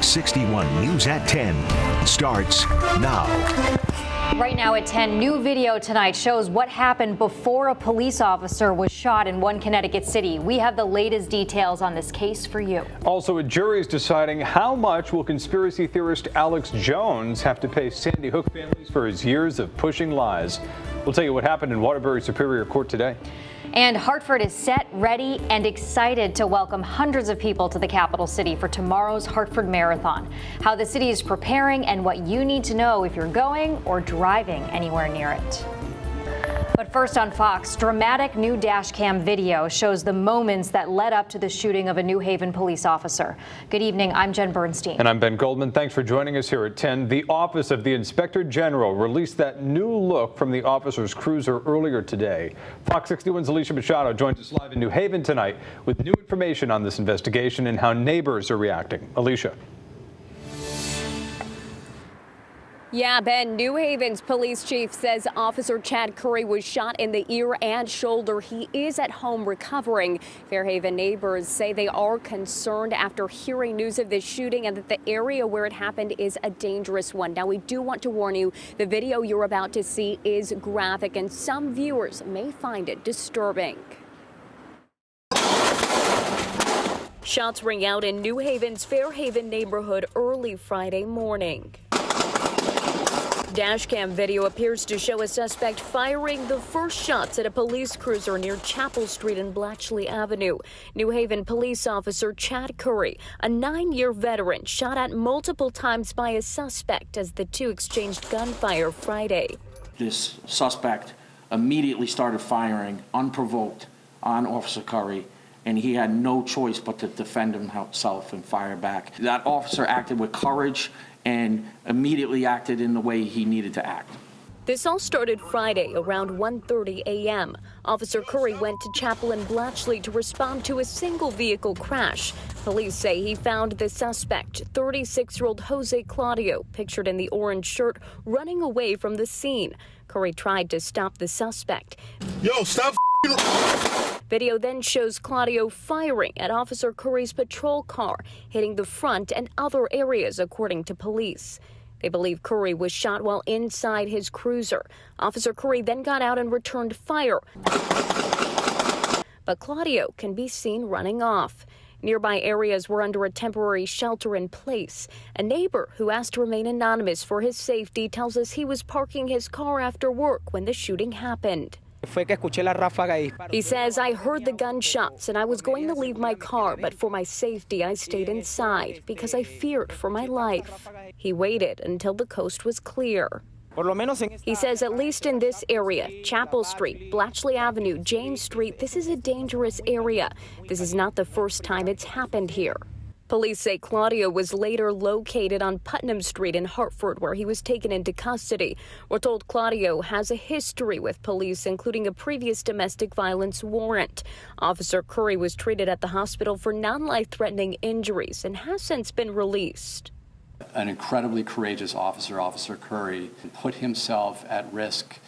Fox 61 News at 10 starts now. Right now at 10, new video tonight shows what happened before a police officer was shot in one Connecticut city. We have the latest details on this case for you. Also, a jury is deciding how much will conspiracy theorist Alex Jones have to pay Sandy Hook families for his years of pushing lies. We'll tell you what happened in Waterbury Superior Court today. And Hartford is set, ready, and excited to welcome hundreds of people to the capital city for tomorrow's Hartford Marathon. How the city is preparing and what you need to know if you're going or driving anywhere near it. But first on Fox, dramatic new dash cam video shows the moments that led up to the shooting of a New Haven police officer. Good evening, I'm Jen Bernstein. And I'm Ben Goldman. Thanks for joining us here at 10. The Office of the Inspector General released that new look from the officer's cruiser earlier today. Fox 61's Alicia Machado joins us live in New Haven tonight with new information on this investigation and how neighbors are reacting. Alicia. Yeah, Ben, New Haven's police chief says Officer Chad Curry was shot in the ear and shoulder. He is at home recovering. Fairhaven neighbors say they are concerned after hearing news of this shooting and that the area where it happened is a dangerous one. Now, we do want to warn you, the video you're about to see is graphic and some viewers may find it disturbing. Shots ring out in New Haven's Fairhaven neighborhood early Friday morning. Dashcam video appears to show a suspect firing the first shots at a police cruiser near Chapel Street and Blatchley Avenue. New Haven police officer Chad Curry, a 9-year veteran, shot at multiple times by a suspect as the two exchanged gunfire Friday. This suspect immediately started firing unprovoked on Officer Curry, and he had no choice but to defend himself and fire back. That officer acted with courage and immediately acted in the way he needed to act. This all started Friday around 1:30 a.m. Officer Curry went to Chapel and Blatchley to respond to a single vehicle crash. Police say he found the suspect, 36-year-old Jose Claudio, pictured in the orange shirt, running away from the scene. Curry tried to stop the suspect. Yo, stop. Video then shows Claudio firing at Officer Curry's patrol car, hitting the front and other areas, according to police. They believe Curry was shot while inside his cruiser. Officer Curry then got out and returned fire. But Claudio can be seen running off. Nearby areas were under a temporary shelter in place. A neighbor who asked to remain anonymous for his safety tells us he was parking his car after work when the shooting happened. He says, I heard the gunshots and I was going to leave my car, but for my safety, I stayed inside because I feared for my life. He waited until the coast was clear. He says at least in this area, Chapel Street, Blatchley Avenue, James Street, this is a dangerous area. This is not the first time it's happened here. Police say Claudio was later located on Putnam Street in Hartford, where he was taken into custody. We're told Claudio has a history with police, including a previous domestic violence warrant. Officer Curry was treated at the hospital for non-life-threatening injuries and has since been released. An incredibly courageous officer, Officer Curry, put himself at risk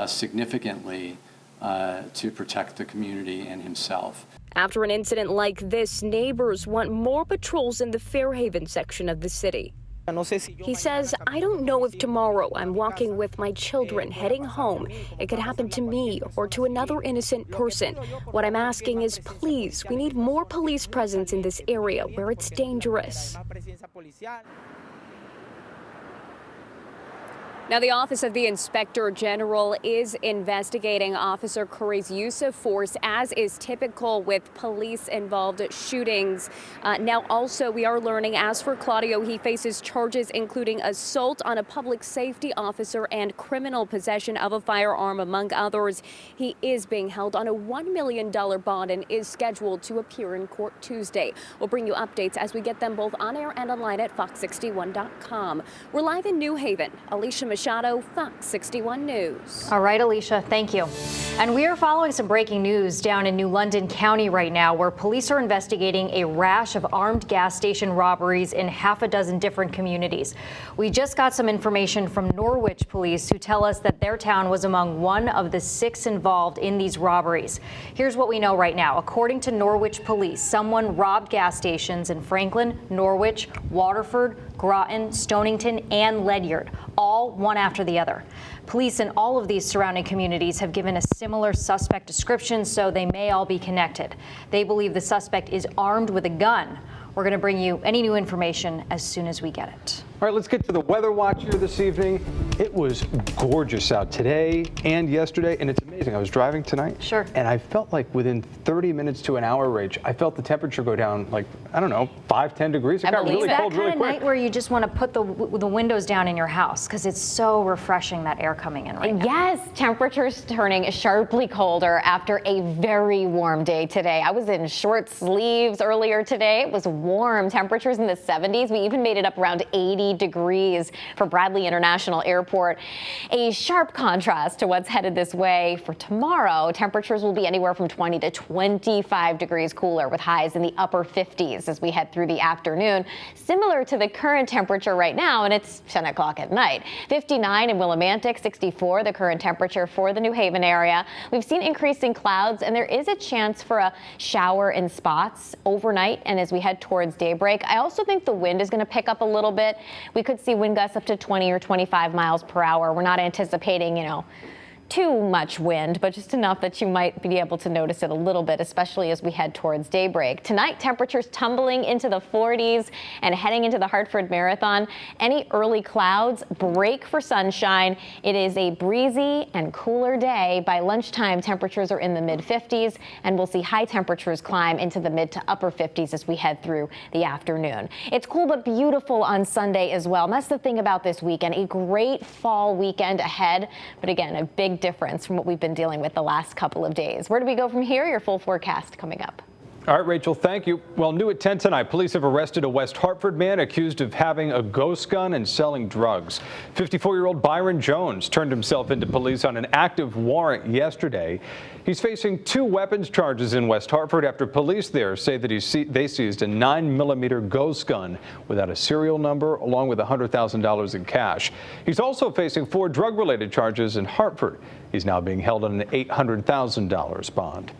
significantly to protect the community and himself. After an incident like this, neighbors want more patrols in the Fairhaven section of the city. He says, I don't know if tomorrow I'm walking with my children heading home. It could happen to me or to another innocent person. What I'm asking is, please, we need more police presence in this area where it's dangerous. Now, the Office of the Inspector General is investigating Officer Curry's use of force, as is typical with police-involved shootings. Now, also, we are learning, as for Claudio, he faces charges including assault on a public safety officer and criminal possession of a firearm, among others. He is being held on a $1 million bond and is scheduled to appear in court Tuesday. We'll bring you updates as we get them both on air and online at fox61.com. We're live in New Haven. Alicia Machado Machado, Fox 61 News. All right, Alicia, thank you. And we are following some breaking news down in New London County right now, where police are investigating a rash of armed gas station robberies in half a dozen different communities. We just got some information from Norwich police who tell us that their town was among one of the 6 involved in these robberies. Here's what we know right now. According to Norwich police, someone robbed gas stations in Franklin, Norwich, Waterford, Groton, Stonington, and Ledyard, all one after the other. Police in all of these surrounding communities have given a similar suspect description, so they may all be connected. They believe the suspect is armed with a gun. We're going to bring you any new information as soon as we get it. All right, let's get to the weather watch here this evening. It was gorgeous out today and yesterday, and it's amazing. I was driving tonight. Sure. And I felt like within 30 minutes to an hour range, I felt the temperature go down like, I don't know, 5-10 degrees. It got really cold really quick. That kind of night where you just want to put the windows down in your house because it's so refreshing, that air coming in right now. Yes, temperatures turning sharply colder after a very warm day today. I was in short sleeves earlier today. It was warm, temperatures in the 70s. We even made it up around 80 degrees for Bradley International Airport. A sharp contrast to what's headed this way for tomorrow. Temperatures will be anywhere from 20 to 25 degrees cooler with highs in the upper 50s as we head through the afternoon, similar to the current temperature right now, and it's 10 o'clock at night. 59 in Willimantic, 64 the current temperature for the New Haven area. We've seen increasing clouds, and there is a chance for a shower in spots overnight and as we head towards daybreak. I also think the wind is going to pick up a little bit. We could see wind gusts up to 20 or 25 miles per hour. We're not anticipating, too much wind, but just enough that you might be able to notice it a little bit, especially as we head towards daybreak. Tonight, temperatures tumbling into the 40s and heading into the Hartford Marathon. Any early clouds break for sunshine. It is a breezy and cooler day. By lunchtime, temperatures are in the mid-50s, and we'll see high temperatures climb into the mid to upper 50s as we head through the afternoon. It's cool but beautiful on Sunday as well, and that's the thing about this weekend. A great fall weekend ahead, but again, a big difference from what we've been dealing with the last couple of days. Where do we go from here? Your full forecast coming up. All right, Rachel, thank you. Well, new at 10 tonight, police have arrested a West Hartford man accused of having a ghost gun and selling drugs. 54-year-old Byron Jones turned himself into police on an active warrant yesterday. He's facing 2 weapons charges in West Hartford after police there say that they seized a 9mm ghost gun without a serial number, along with $100,000 in cash. He's also facing 4 drug-related charges in Hartford. He's now being held on an $800,000 bond.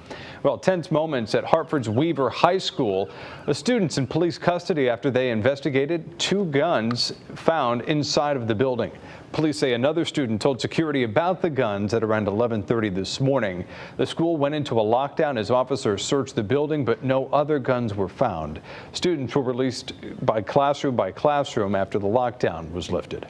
Well, tense moments at Hartford's Weaver High School. The students in police custody after they investigated 2 guns found inside of the building. Police say another student told security about the guns at around 11:30 this morning. The school went into a lockdown as officers searched the building, but no other guns were found. Students were released by classroom after the lockdown was lifted.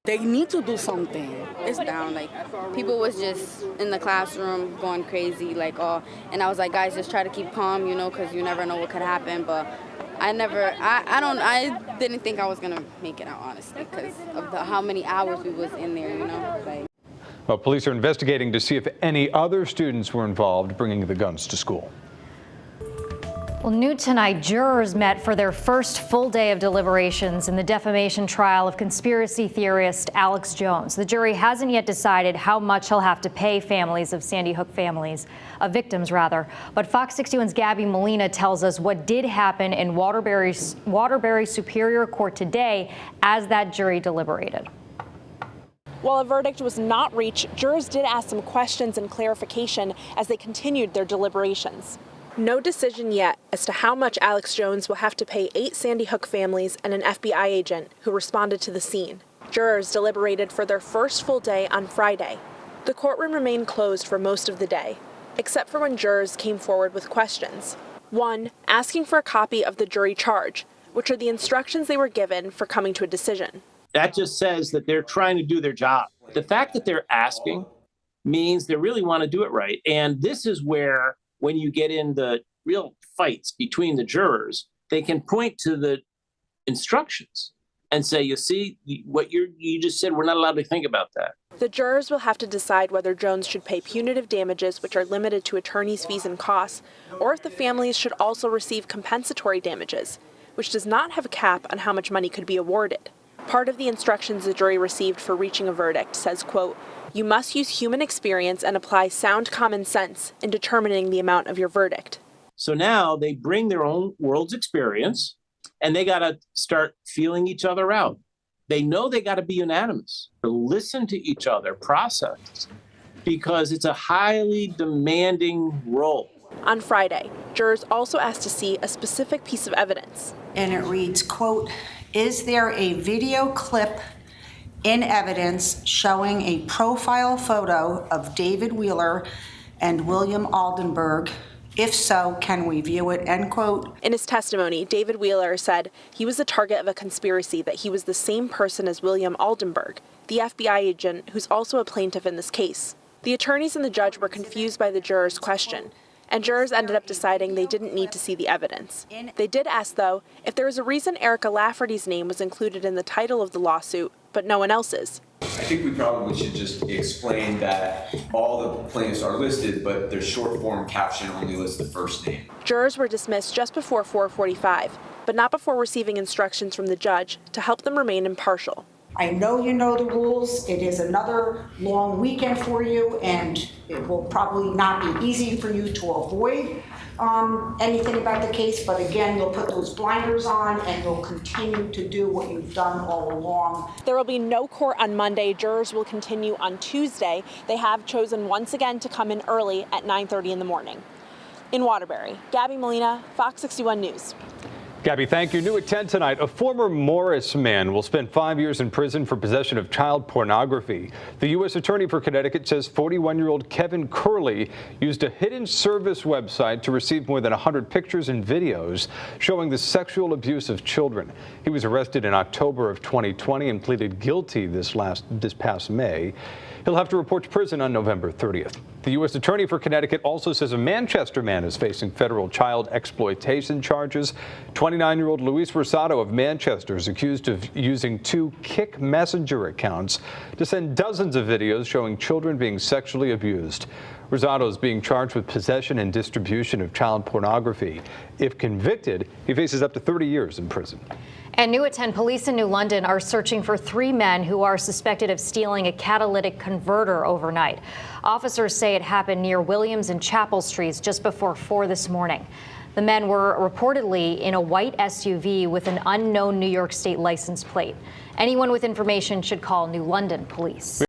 They need to do something. It's down. Like, people was just in the classroom going crazy, and I was like, guys, just try to keep calm, because you never know what could happen. But I didn't think I was gonna make it out, honestly, because of how many hours we was in there, Well, police are investigating to see if any other students were involved bringing the guns to school. Well, new tonight, jurors met for their first full day of deliberations in the defamation trial of conspiracy theorist Alex Jones. The jury hasn't yet decided how much he'll have to pay families of Sandy Hook victims. But Fox 61's Gabby Molina tells us what did happen in Waterbury Superior Court today as that jury deliberated. While a verdict was not reached, jurors did ask some questions and clarification as they continued their deliberations. No decision yet as to how much Alex Jones will have to pay 8 Sandy Hook families and an FBI agent who responded to the scene. Jurors deliberated for their first full day on Friday. The courtroom remained closed for most of the day, except for when jurors came forward with questions. One, asking for a copy of the jury charge, which are the instructions they were given for coming to a decision. That just says that they're trying to do their job. The fact that they're asking means they really want to do it right. And this is where, when you get in the real fights between the jurors, they can point to the instructions and say, you see, what you just said, we're not allowed to think about that. The jurors will have to decide whether Jones should pay punitive damages, which are limited to attorney's fees and costs, or if the families should also receive compensatory damages, which does not have a cap on how much money could be awarded. Part of the instructions the jury received for reaching a verdict says, quote, "You must use human experience and apply sound common sense in determining the amount of your verdict." So now they bring their own world's experience and they got to start feeling each other out. They know they got to be unanimous, listen to each other, process, because it's a highly demanding role. On Friday, jurors also asked to see a specific piece of evidence. And it reads, quote, "Is there a video clip in evidence showing a profile photo of David Wheeler and William Aldenberg? If so, can we view it?" End quote. In his testimony, David Wheeler said he was the target of a conspiracy, that he was the same person as William Aldenberg, the FBI agent who's also a plaintiff in this case. The attorneys and the judge were confused by the jurors' question, and jurors ended up deciding they didn't need to see the evidence. They did ask, though, if there was a reason Erica Lafferty's name was included in the title of the lawsuit, but no one else's. I think we probably should just explain that all the plaintiffs are listed, but their short form caption only lists the first name. Jurors were dismissed just before 4:45, but not before receiving instructions from the judge to help them remain impartial. I know you know the rules. It is another long weekend for you, and it will probably not be easy for you to avoid anything about the case. But again, you'll put those blinders on and you'll continue to do what you've done all along. There will be no court on Monday. Jurors will continue on Tuesday. They have chosen once again to come in early at 9:30 in the morning. In Waterbury, Gabby Molina, Fox 61 News. Gabby, thank you. New at 10 tonight, a former Morris man will spend 5 years in prison for possession of child pornography. The U.S. Attorney for Connecticut says 41-year-old Kevin Curley used a hidden service website to receive more than 100 pictures and videos showing the sexual abuse of children. He was arrested in October of 2020 and pleaded guilty this past May. He'll have to report to prison on November 30th. The U.S. Attorney for Connecticut also says a Manchester man is facing federal child exploitation charges. 29-year-old Luis Rosado of Manchester is accused of using 2 Kick Messenger accounts to send dozens of videos showing children being sexually abused. Rosado is being charged with possession and distribution of child pornography. If convicted, he faces up to 30 years in prison. And new at 10, police in New London are searching for 3 men who are suspected of stealing a catalytic converter overnight. Officers say it happened near Williams and Chapel Streets just before 4 this morning. The men were reportedly in a white SUV with an unknown New York State license plate. Anyone with information should call New London police.